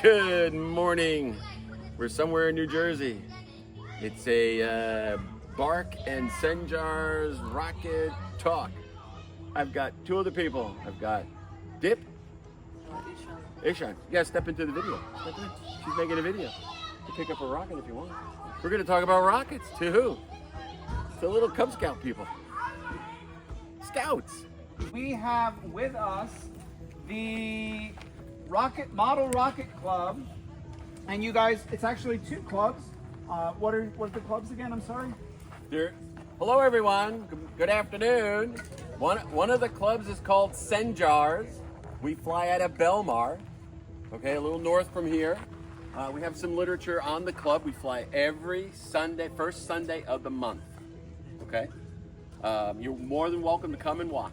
Good morning. We're somewhere in New Jersey. It's a BARC and CENJARS rocket talk. I've got two other people. I've got Dip. Ishan. You gotta step into the video. Step in. She's making a video. You pick up a rocket if you want. We're gonna talk about rockets. To who? To little Cub Scout people. Scouts. We have with us the Model Rocket Club, and you guys, it's actually two clubs. What are the clubs again? I'm sorry. Hello everyone. Good afternoon. One of the clubs is called CENJARS. We fly out of Belmar, okay, a little north from here. We have some literature on the club. We fly every Sunday, first Sunday of the month. Okay. You're more than welcome to come and watch.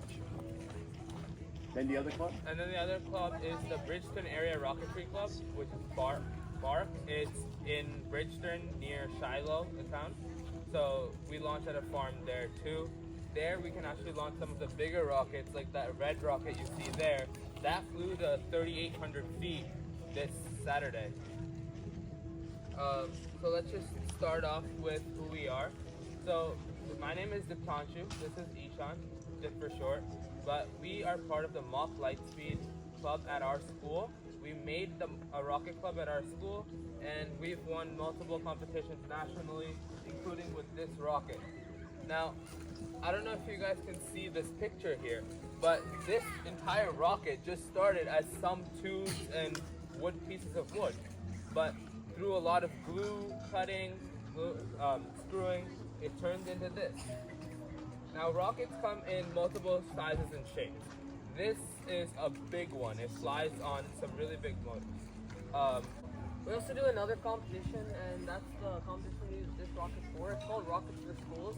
Then the other club? And then the other club is the Bridgeton Area Rocketry Club, which is BARC. It's in Bridgeton near Shiloh, the town. So we launch at a farm there too. There we can actually launch some of the bigger rockets, like that red rocket you see there. That flew to 3,800 feet this Saturday. So let's just start off with who we are. So my name is Diptanshu. This is Ishan, just for short. But we are part of the Mach Lightspeed Club at our school. We made a rocket club at our school, and we've won multiple competitions nationally, including with this rocket. Now, I don't know if you guys can see this picture here, but this entire rocket just started as some tubes and pieces of wood. But through a lot of glue cutting, screwing, it turned into this. Now, rockets come in multiple sizes and shapes. This is a big one. It flies on some really big motors. We also do another competition, and that's the competition we use this rocket for. It's called Rockets for Schools.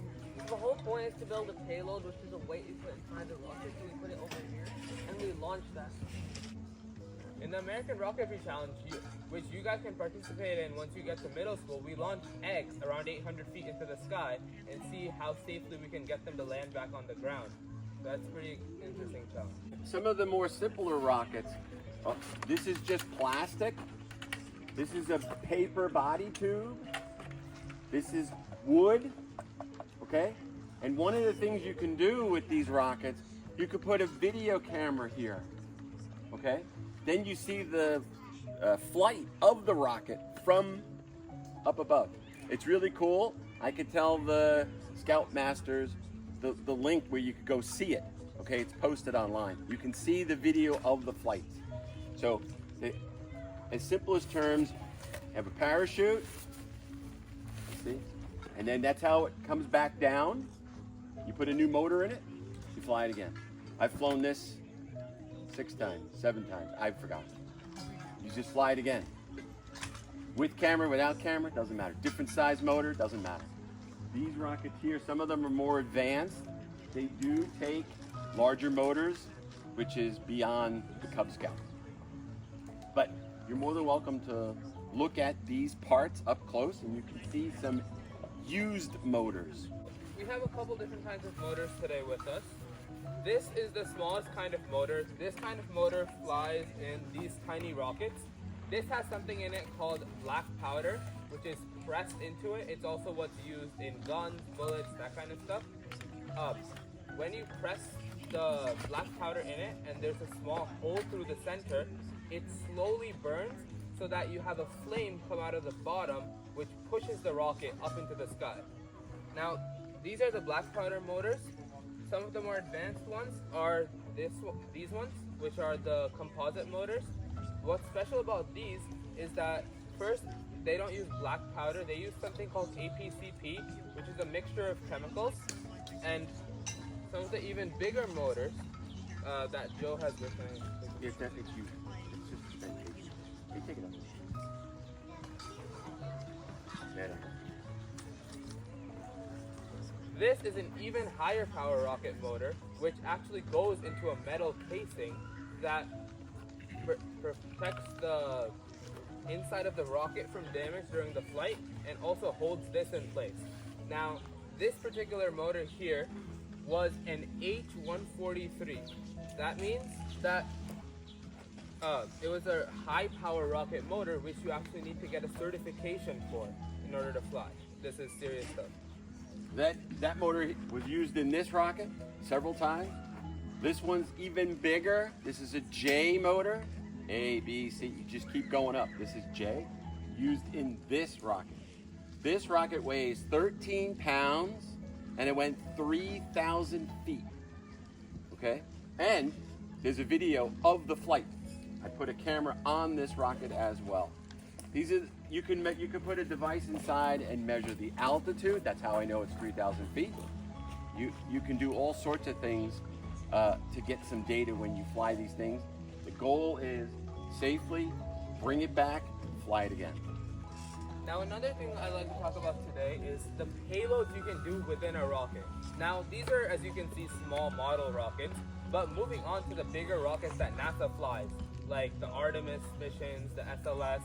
The whole point is to build a payload, which is a weight we put inside the rocket, so we put it over here, and we launch that. In the American Rocketry Challenge, which you guys can participate in once you get to middle school, we launch eggs around 800 feet into the sky and see how safely we can get them to land back on the ground. That's a pretty interesting challenge. Some of the more simpler rockets, this is just plastic. This is a paper body tube. This is wood, okay? And one of the things you can do with these rockets, you could put a video camera here, okay? Then you see the flight of the rocket from up above. It's really cool. I could tell the Scout Masters the link where you could go see it. Okay, it's posted online. You can see the video of the flight. So, as simple as terms, you have a parachute, see? And then that's how it comes back down. You put a new motor in it, you fly it again. I've flown this 6 times, 7 times, I've forgotten. You just fly it again. With camera, without camera, doesn't matter. Different size motor, doesn't matter. These rockets here, some of them are more advanced. They do take larger motors, which is beyond the Cub Scouts. But you're more than welcome to look at these parts up close, and you can see some used motors. We have a couple different kinds of motors today with us. This is the smallest kind of motor. This kind of motor flies in these tiny rockets. This has something in it called black powder, which is pressed into it. It's also what's used in guns, bullets, that kind of stuff. When you press the black powder in it and there's a small hole through the center, it slowly burns so that you have a flame come out of the bottom, which pushes the rocket up into the sky. Now, these are the black powder motors. Some of the more advanced ones are these ones, which are the composite motors. What's special about these is that first, they don't use black powder. They use something called APCP, which is a mixture of chemicals. And some of the even bigger motors that Joe has with him. It's you. It's just suspension. Hey, take it up. Better. This is an even higher power rocket motor, which actually goes into a metal casing that protects the inside of the rocket from damage during the flight and also holds this in place. Now, this particular motor here was an H143. That means that It was a high power rocket motor, which you actually need to get a certification for in order to fly. This is serious stuff. That motor was used in this rocket several times. This one's even bigger. This is a J motor. A, B, C, you just keep going up. This is J, used in this rocket. This rocket weighs 13 pounds and it went 3,000 feet. Okay? And there's a video of the flight. I put a camera on this rocket as well. These are, you can put a device inside and measure the altitude. That's how I know it's 3,000 feet. You can do all sorts of things to get some data when you fly these things. The goal is safely bring it back, fly it again. Now another thing I'd like to talk about today is the payloads you can do within a rocket. Now these are, as you can see, small model rockets, but moving on to the bigger rockets that NASA flies, like the Artemis missions, the SLS,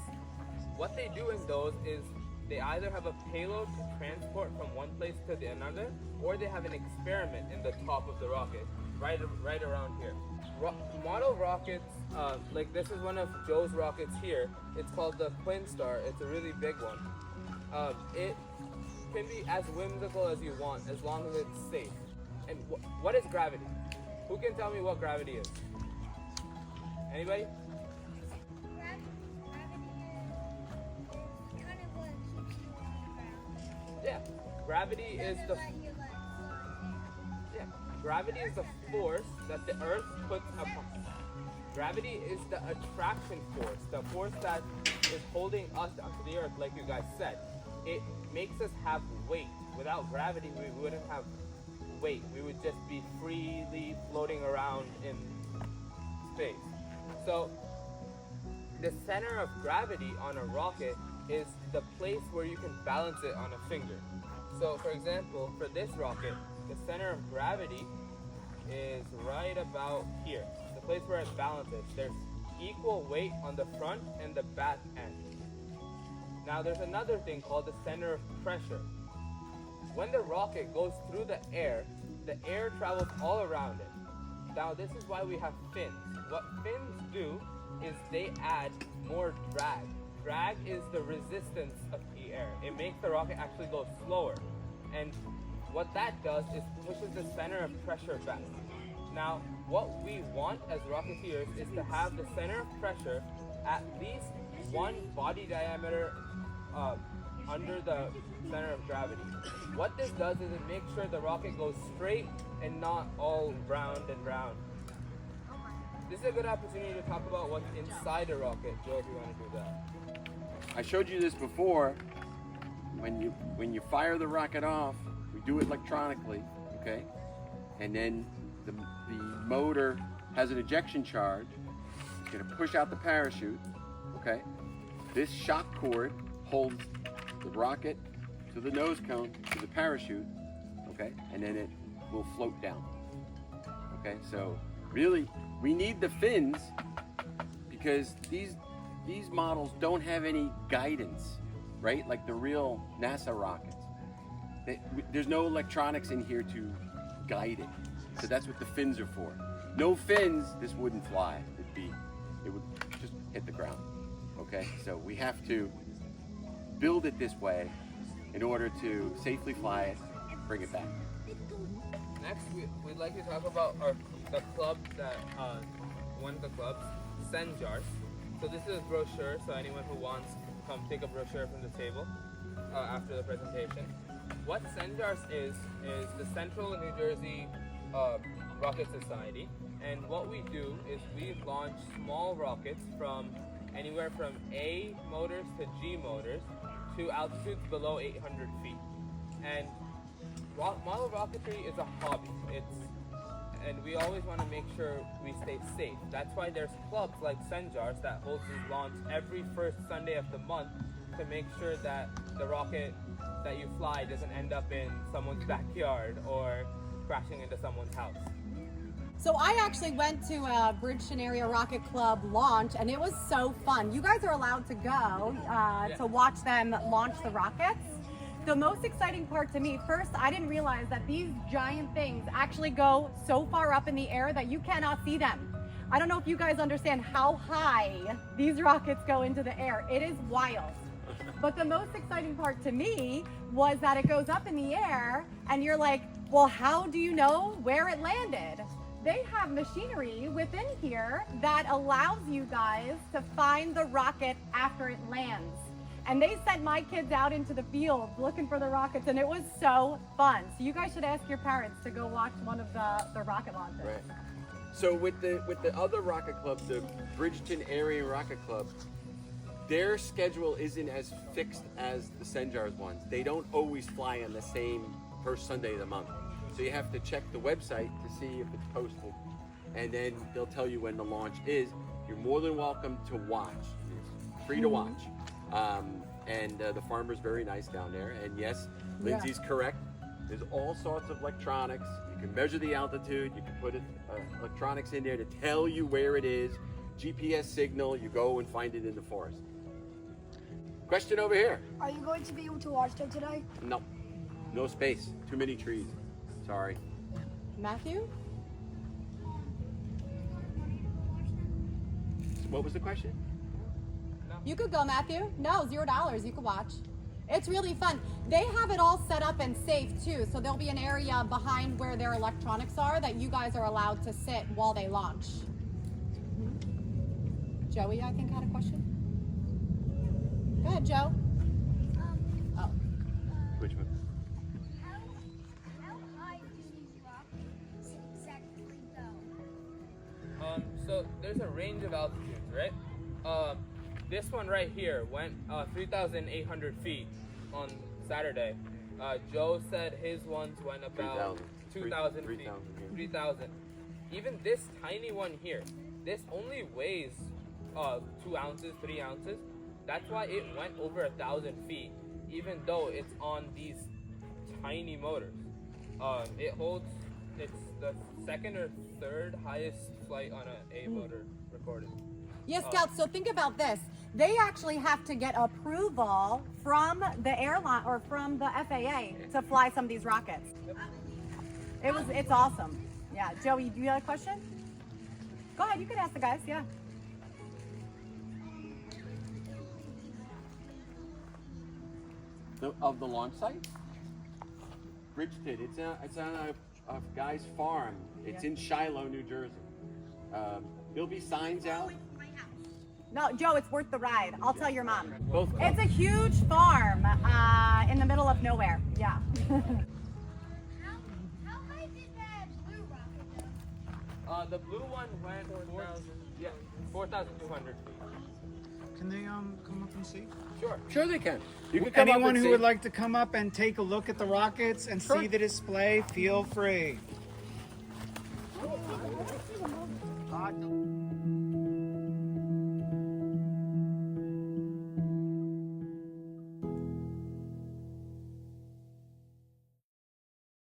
what they do in those is they either have a payload to transport from one place to the another, or they have an experiment in the top of the rocket, right around here. Model rockets, like this is one of Joe's rockets here. It's called the Twin Star. It's a really big one. It can be as whimsical as you want, as long as it's safe. And what is gravity? Who can tell me what gravity is? Anybody? Yeah, gravity is the gravity is the force that the Earth puts upon. Gravity is the attraction force, the force that is holding us onto the Earth, like you guys said. It makes us have weight. Without gravity, we wouldn't have weight. We would just be freely floating around in space. So, the center of gravity on a rocket is the place where you can balance it on a finger. So, for example, for this rocket, the center of gravity is right about here, the place where it balances. There's equal weight on the front and the back end. Now there's another thing called the center of pressure. When the rocket goes through the air travels all around it. Now this is why we have fins. What fins do is they add more drag. Drag is the resistance of the air. It makes the rocket actually go slower. And what that does is pushes the center of pressure back. Now, what we want as rocketeers is to have the center of pressure at least one body diameter under the center of gravity. What this does is it makes sure the rocket goes straight and not all round and round. This is a good opportunity to talk about what's inside a rocket. Joe, if you want to do that. I showed you this before. When you fire the rocket off, we do it electronically, okay? And then the motor has an ejection charge. It's gonna push out the parachute, okay? This shock cord holds the rocket to the nose cone, to the parachute, okay? And then it will float down, okay? So really, we need the fins because these models don't have any guidance, right? Like the real NASA rockets. There's no electronics in here to guide it. So that's what the fins are for. No fins, this wouldn't fly. It would just hit the ground, okay? So we have to build it this way in order to safely fly it, bring it back. Next, we'd like to talk about the club that, one of the clubs, CENJARS. So this is a brochure, so anyone who wants, come take a brochure from the table after the presentation. What CENJARS is the Central New Jersey Rocket Society, and what we do is we launch small rockets from anywhere from A motors to G motors to altitudes below 800 feet. And model rocketry is a hobby. And we always want to make sure we stay safe. That's why there's clubs like CENJARS that holds these launch every first Sunday of the month to make sure that the rocket that you fly doesn't end up in someone's backyard or crashing into someone's house. So I actually went to a Bridgeton Area Rocket Club launch, and it was so fun. You guys are allowed to go to watch them launch the rockets. The most exciting part to me, first, I didn't realize that these giant things actually go so far up in the air that you cannot see them. I don't know if you guys understand how high these rockets go into the air. It is wild. But the most exciting part to me was that it goes up in the air and you're like, well, how do you know where it landed? They have machinery within here that allows you guys to find the rocket after it lands. And they sent my kids out into the field looking for the rockets, and it was so fun. So you guys should ask your parents to go watch one of the rocket launches. Right. So with the other rocket clubs, the Bridgeton Area Rocket Club, their schedule isn't as fixed as the CENJARS ones. They don't always fly on the same first Sunday of the month. So you have to check the website to see if it's posted, and then they'll tell you when the launch is. You're more than welcome to watch. It's free to watch. And the farmer's very nice down there. And yes, Lindsay's correct. There's all sorts of electronics. You can measure the altitude. You can put electronics in there to tell you where it is. GPS signal. You go and find it in the forest. Question over here. Are you going to be able to watch them today? No. No space. Too many trees. Sorry. Matthew? What was the question? You could go, Matthew. No, $0. You could watch. It's really fun. They have it all set up and safe too. So there'll be an area behind where their electronics are that you guys are allowed to sit while they launch. Joey, I think, had a question. Go ahead, Joe. Oh. Which one? How high do these rockets exactly go? So there's a range of altitudes, right? This one right here went 3,800 feet on Saturday. Joe said his ones went about 2,000 feet. 3,000. Even this tiny one here, this only weighs 2 ounces, 3 ounces. That's why it went over 1,000 feet, even though it's on these tiny motors. It's the second or third highest flight on a motor recorded. Yes, Scouts, so think about this. They actually have to get approval from the airline or from the FAA to fly some of these rockets. It's awesome. Yeah, Joey, do you have a question? Go ahead, you can ask the guys, yeah. Of the launch site? Bridgeton. It's on a guy's farm. It's in Shiloh, New Jersey. There'll be signs out. No, Joe, it's worth the ride. I'll tell your mom. Both. It's a huge farm in the middle of nowhere. Yeah. How high did that blue rocket go? The blue one went 4,200 feet. Can they come up and see? Sure. Sure they can. You can come Anyone up and who see. would like to come up and take a look at the rockets and Sure. see the display, feel free.